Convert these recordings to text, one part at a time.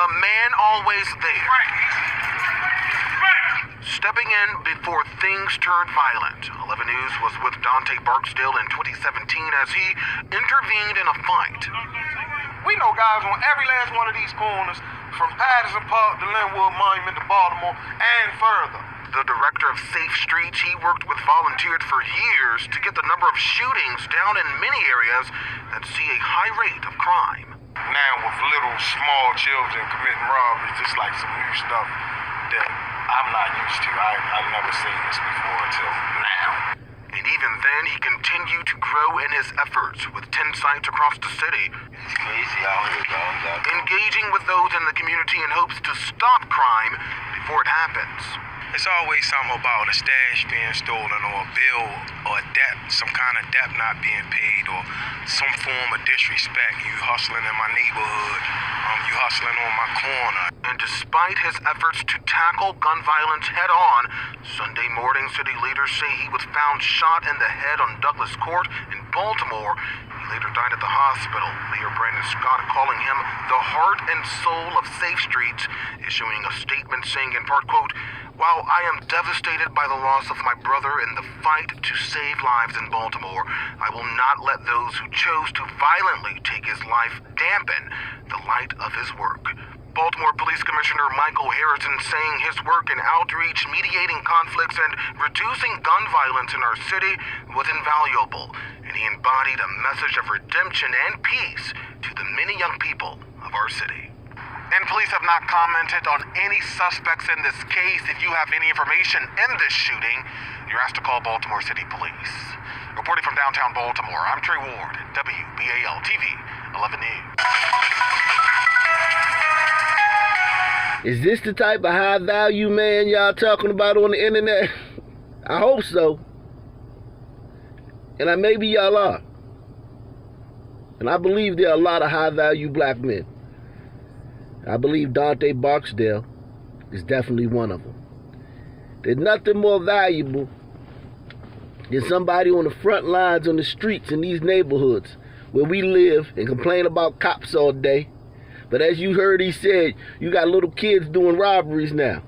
The man always there. Stepping in before things turned violent. 11 News was with Dante Barksdale in 2017 as he intervened in a fight. We know guys on every last one of these corners, from Patterson Park to Linwood Monument to Baltimore and further. The director of Safe Streets, he worked with volunteers for years to get the number of shootings down in many areas that see a high rate of crime. Now with little small children committing robberies, it's like some new stuff that I'm not used to. I've never seen this before until now. And even then, he continued to grow in his efforts with 10 sites across the city. It's crazy out here, dog. Engaging with those in the community in hopes to stop crime before it happens. It's always something about a stash being stolen or a bill or a debt, some kind of debt not being paid or some form of disrespect. You hustling in my neighborhood, you hustling on my corner. And despite his efforts to tackle gun violence head on, Sunday morning city leaders say he was found shot in the head on Douglas Court in Baltimore. He later died at the hospital. Mayor Brandon Scott calling him the heart and soul of Safe Streets, issuing a statement saying in part, quote, "While I am devastated by the loss of my brother in the fight to save lives in Baltimore, I will not let those who chose to violently take his life dampen the light of his work." Baltimore Police Commissioner Michael Harrison saying his work in outreach, mediating conflicts, and reducing gun violence in our city was invaluable, and he embodied a message of redemption and peace to the many young people of our city. And police have not commented on any suspects in this case. If you have any information in this shooting, you're asked to call Baltimore City Police. Reporting from downtown Baltimore, I'm Trey Ward, WBAL TV, 11 News. Is this the type of high value man y'all talking about on the internet? I hope so. And maybe y'all are. And I believe there are a lot of high value black men. I believe Dante Barksdale is definitely one of them. There's nothing more valuable than somebody on the front lines on the streets in these neighborhoods where we live and complain about cops all day. But as you heard, he said, you got little kids doing robberies now.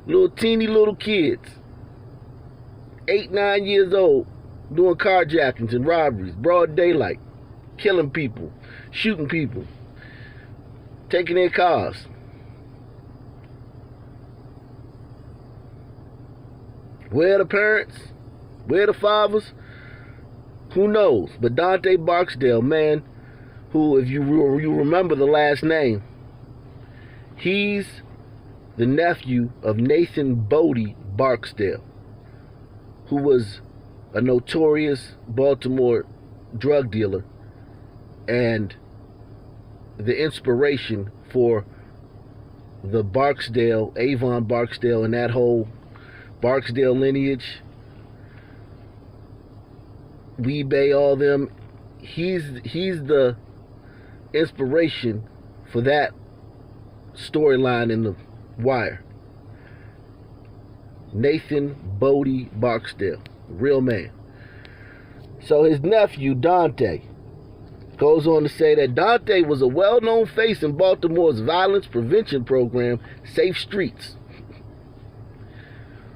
Little teeny little kids. 8, 9 years old, doing carjackings and robberies, broad daylight, killing people, shooting people, taking their cars. Where are the parents? Where are the fathers? Who knows? But Dante Barksdale, man, who, if you remember the last name, he's the nephew of Nathan Bodie Barksdale, who was a notorious Baltimore drug dealer and the inspiration for the Barksdale, Avon Barksdale, and that whole Barksdale lineage, Weebay, all them. He's the inspiration for that storyline in The Wire. Nathan Bodie Barksdale, real man. So his nephew Dante goes on to say that Dante was a well-known face in Baltimore's violence prevention program, Safe Streets,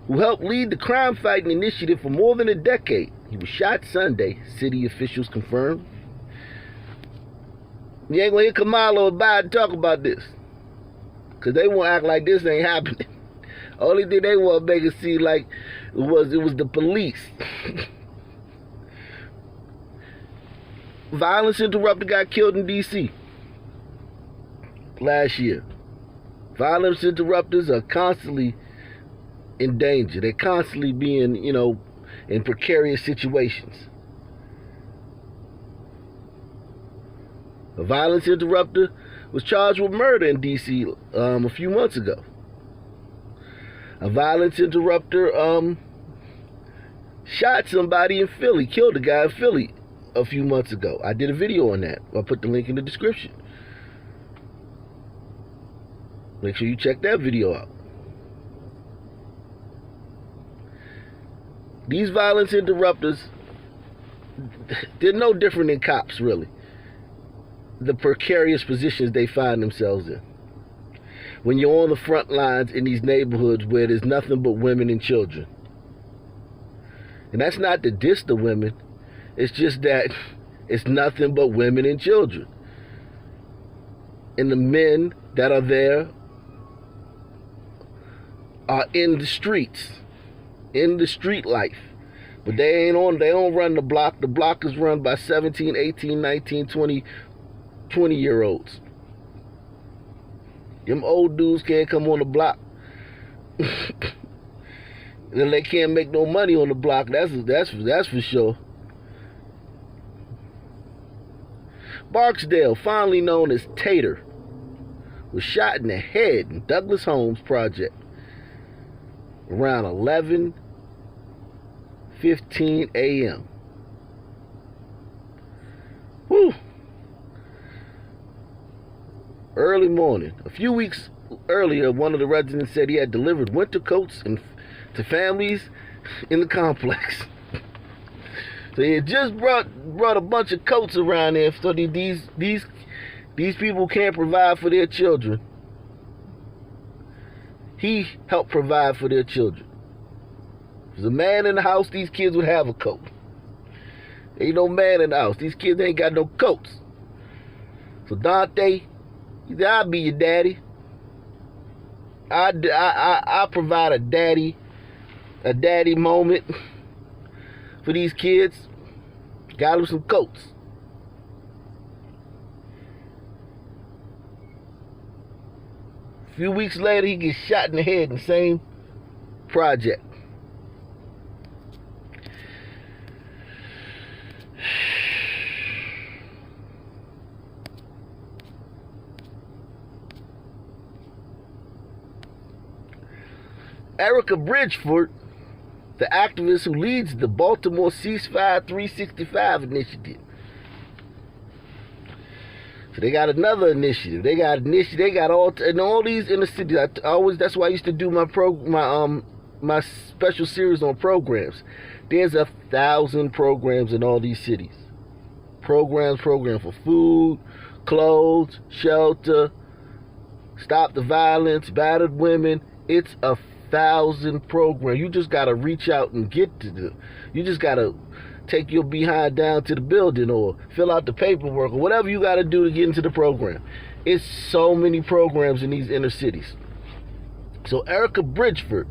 who helped lead the crime-fighting initiative for more than a decade. He was shot Sunday, city officials confirmed. You ain't gonna hear Kamala or Biden talk about this, because they won't act like this ain't happening. Only thing they want to make it seem like it was the police. Violence interrupter got killed in D.C. last year. Violence interrupters are constantly in danger. They're constantly being, in precarious situations. A violence interrupter was charged with murder in D.C. A few months ago. A violence interrupter shot somebody in Philly, killed a guy in Philly a few months ago. I did a video on that. I'll put the link in the description. Make sure you check that video out. These violence interrupters, they're no different than cops, really. The precarious positions they find themselves in. when you're on the front lines in these neighborhoods where there's nothing but women and children. And that's not to diss the women. It's just that it's nothing but women and children. And the men that are there are in the streets, in the street life. But they don't run the block. The block is run by 17, 18, 19, 20-year-olds. Them old dudes can't come on the block. And they can't make no money on the block. That's for sure. Barksdale, fondly known as Tater, was shot in the head in Douglas Homes project around 11:15 a.m. Whew. Early morning. A few weeks earlier, one of the residents said he had delivered winter coats to families in the complex. So he had just brought a bunch of coats around there so these people can't provide for their children. He helped provide for their children. If there's a man in the house, these kids would have a coat. Ain't no man in the house. These kids ain't got no coats. So Dante, he said, I'll be your daddy. I provide a daddy moment for these kids. Got them some coats. A few weeks later, he gets shot in the head in the same project. Erica Bridgeford, the activist who leads the Baltimore Ceasefire 365 initiative. So they got another initiative. They got all these inner cities. That's why I used to do my special series on programs. There's 1,000 programs in all these cities. Program for food, clothes, shelter, stop the violence, battered women. It's 1,000 programs. You just gotta reach out and get to them. You just gotta take your behind down to the building or fill out the paperwork or whatever you gotta do to get into the program. It's so many programs in these inner cities. So Erica Bridgeford,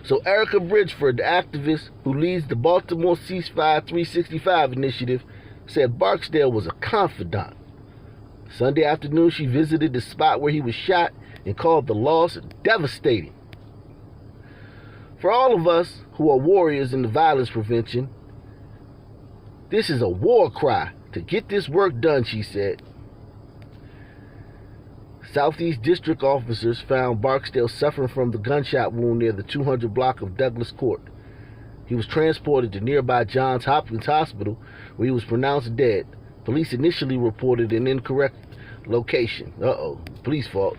the activist who leads the Baltimore Ceasefire 365 initiative, said Barksdale was a confidant. Sunday afternoon, she visited the spot where he was shot and called the loss devastating. For all of us who are warriors in the violence prevention, this is a war cry to get this work done, she said. Southeast District officers found Barksdale suffering from the gunshot wound near the 200 block of Douglas Court. He was transported to nearby Johns Hopkins Hospital, where he was pronounced dead. Police initially reported an incorrect location. Police fault.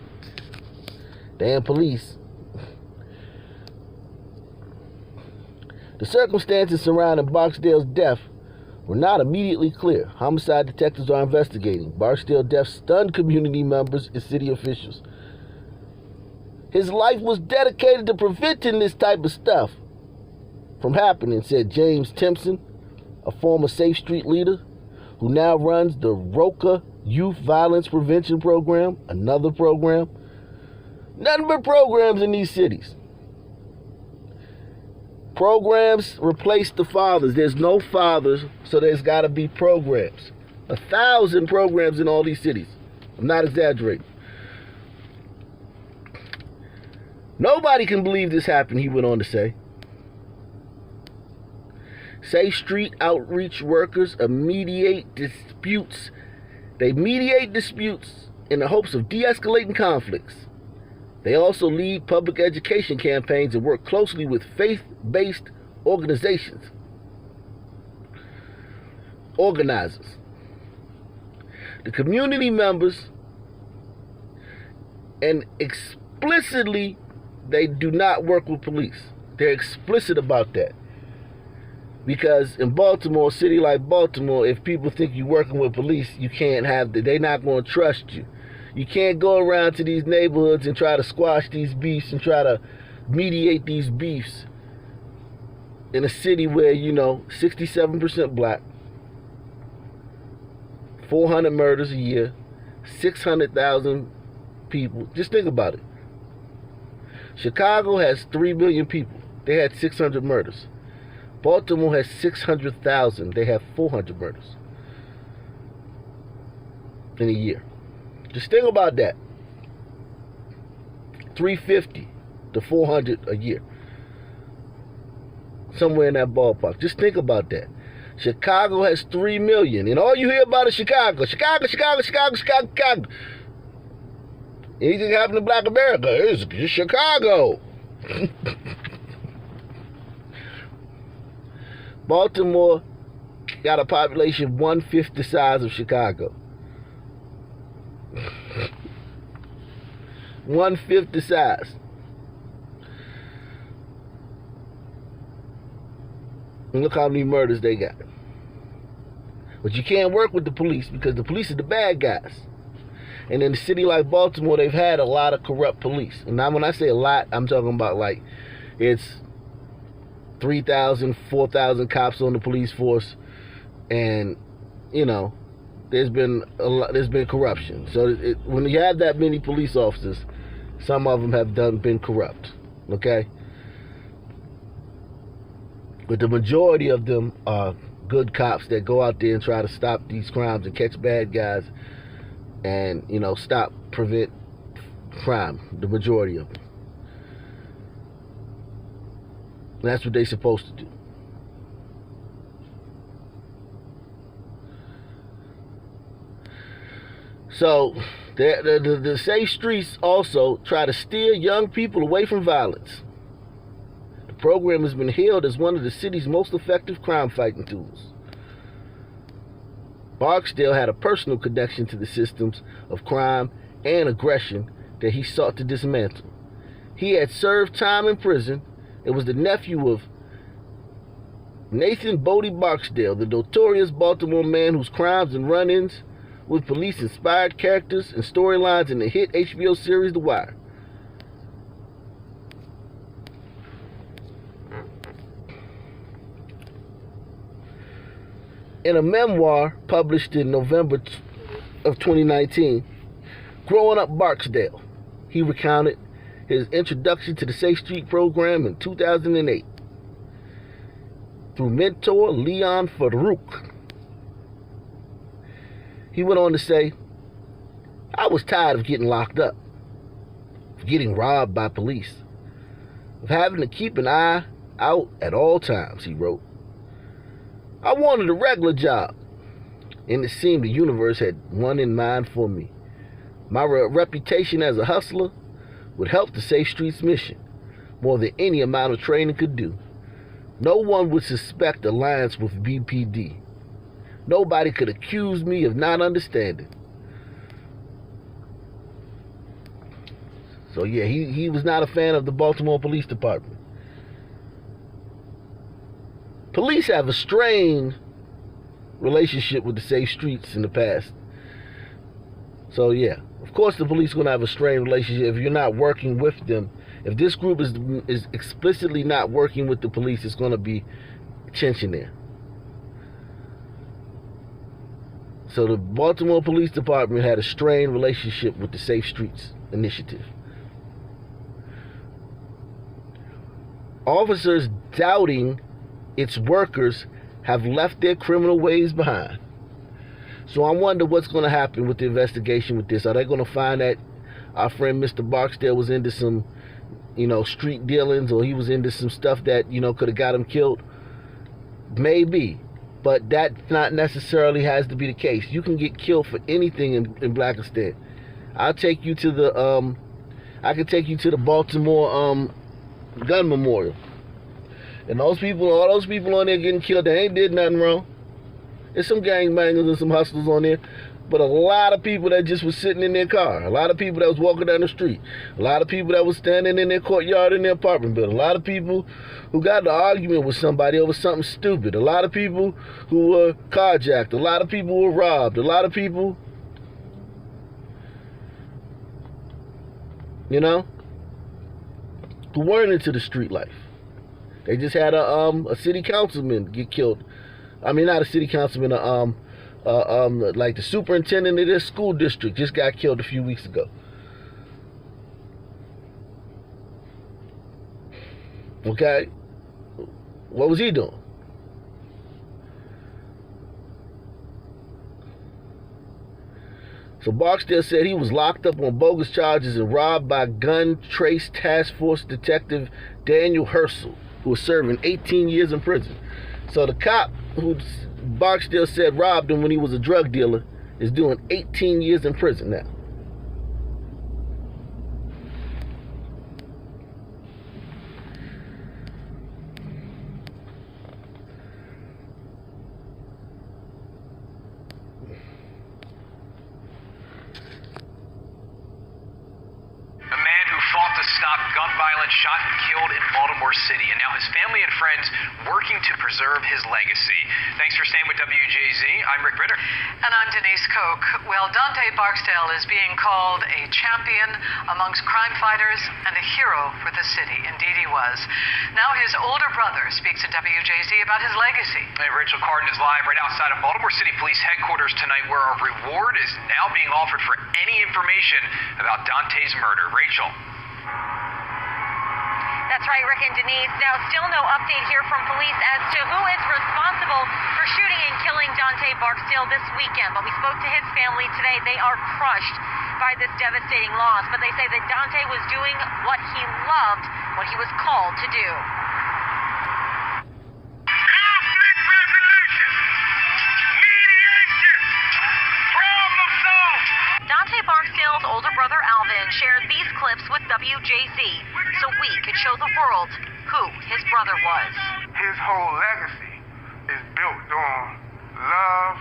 Damn police. The circumstances surrounding Barksdale's death were not immediately clear. Homicide detectives are investigating. Barksdale's death stunned community members and city officials. His life was dedicated to preventing this type of stuff from happening, said James Timpson, a former Safe Street leader who now runs the Roca Youth Violence Prevention Program, another program. Nothing but programs in these cities. Programs replace the fathers. There's no fathers, so there's got to be programs. 1,000 programs in all these cities. I'm not exaggerating. Nobody can believe this happened, he went on to say. Safe Street outreach workers mediate disputes. They mediate disputes in the hopes of de-escalating conflicts. They also lead public education campaigns and work closely with faith-based organizations. Organizers. The community members, and explicitly, they do not work with police. They're explicit about that. Because in Baltimore, a city like Baltimore, if people think you're working with police, you can't have that. They're not going to trust you. You can't go around to these neighborhoods and try to squash these beefs and try to mediate these beefs in a city where, 67% black, 400 murders a year, 600,000 people. Just think about it. Chicago has 3 million people. They had 600 murders. Baltimore has 600,000. They have 400 murders in a year. Just think about that. 350 to 400 a year. Somewhere in that ballpark. Just think about that. Chicago has 3 million. And all you hear about is Chicago. Chicago. Anything happened to Black America, it's Chicago. Baltimore got a population 1/5 the size of Chicago. 1/5 the size. And look how many murders they got. But you can't work with the police because the police are the bad guys. And in a city like Baltimore, they've had a lot of corrupt police. And now when I say a lot, I'm talking about like it's 3,000, 4,000 cops on the police force, and there's been corruption. So when you have that many police officers, some of them have been corrupt. Okay, but the majority of them are good cops that go out there and try to stop these crimes and catch bad guys, and prevent crime. The majority of them. That's what they're supposed to do. So, the safe streets also try to steer young people away from violence. The program has been hailed as one of the city's most effective crime-fighting tools. Barksdale had a personal connection to the systems of crime and aggression that he sought to dismantle. He had served time in prison. It was the nephew of Nathan Bodie Barksdale, the notorious Baltimore man whose crimes and run-ins with police inspired characters and storylines in the hit HBO series The Wire. In a memoir published in November of 2019, Growing Up Barksdale, he recounted his introduction to the Safe Street program in 2008 through mentor Leon Farouk. He went on to say, I was tired of getting locked up, of getting robbed by police, of having to keep an eye out at all times, he wrote. I wanted a regular job, and it seemed the universe had one in mind for me. My reputation as a hustler would help the Safe Streets mission more than any amount of training could do. No one would suspect alliance with BPD. Nobody could accuse me of not understanding. So yeah, he was not a fan of the Baltimore Police Department. Police have a strained relationship with the Safe Streets in the past. So yeah, of course the police are going to have a strained relationship if you're not working with them. If this group is explicitly not working with the police, it's going to be tension there. So the Baltimore Police Department had a strained relationship with the Safe Streets initiative. Officers doubting its workers have left their criminal ways behind. So I wonder what's going to happen with the investigation with this. Are they going to find that our friend Mr. Barksdale was into some, street dealings, or he was into some stuff that, could have got him killed? Maybe. But that not necessarily has to be the case. You can get killed for anything in Blakistan. I can take you to the Baltimore gun memorial. And all those people on there getting killed, they ain't did nothing wrong. There's some gangbangers and some hustlers on there. but a lot of people that just was sitting in their car, a lot of people that was walking down the street, a lot of people that was standing in their courtyard in their apartment building, a lot of people who got in an argument with somebody over something stupid, a lot of people who were carjacked, a lot of people who were robbed, a lot of people, you know, who weren't into the street life. They just had a city councilman get killed. I mean, not a city councilman, like the superintendent of this school district just got killed a few weeks ago. Okay? What was he doing? So Barksdale said he was locked up on bogus charges and robbed by gun trace task force detective Daniel Herschel, who was serving 18 years in prison. So the cop who Barksdale said robbed him when he was a drug dealer is doing 18 years in prison now. Fought to stop gun violence, shot and killed in Baltimore City, and now his family and friends working to preserve his legacy. Thanks for staying with WJZ. I'm Rick Ritter. And I'm Denise Koch. Well, Dante Barksdale is being called a champion amongst crime fighters and a hero for the city. Indeed he was. Now his older brother speaks to WJZ about his legacy. Hey, Rachel Carden is live right outside of Baltimore City Police headquarters tonight, where a reward is now being offered for any information about Dante's murder. Rachel. That's right, Rick and Denise. Now, still no update here from police as to who is responsible for shooting and killing Dante Barksdale this weekend. But we spoke to his family today. They are crushed by this devastating loss. But they say that Dante was doing what he loved, what he was called to do. Conflict resolution, mediation, problem solved. Dante Barksdale's older brother Alvin shared these clips with WJZ so we could show the world who his brother was. His whole legacy is built on love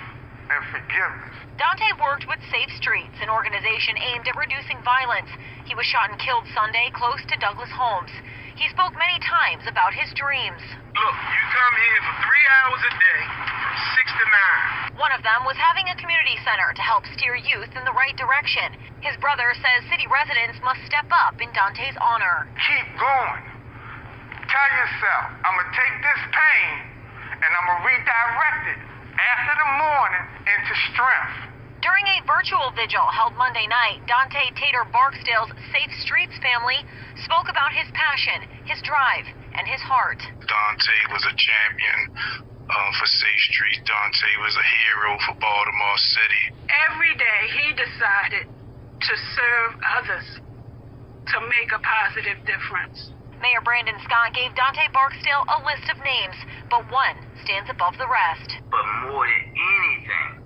and forgiveness. Dante worked with Safe Streets, an organization aimed at reducing violence. He was shot and killed Sunday close to Douglas Homes. He spoke many times about his dreams. Look, you come here for 3 hours a day from 6 to 9. One of them was having a community center to help steer youth in the right direction. His brother says city residents must step up in Dante's honor. Keep going. Tell yourself, I'm going to take this pain and I'm going to redirect it after the morning into strength. During a virtual vigil held Monday night, Dante Tater Barksdale's Safe Streets family spoke about his passion, his drive, and his heart. Dante was a champion for Safe Streets. Dante was a hero for Baltimore City. Every day he decided to serve others, to make a positive difference. Mayor Brandon Scott gave Dante Barksdale a list of names, but one stands above the rest. But more than anything,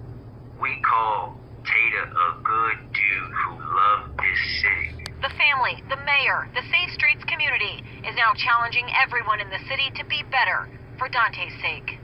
we call Tater a good dude who loved this city. The family, the mayor, the Safe Streets community is now challenging everyone in the city to be better for Dante's sake.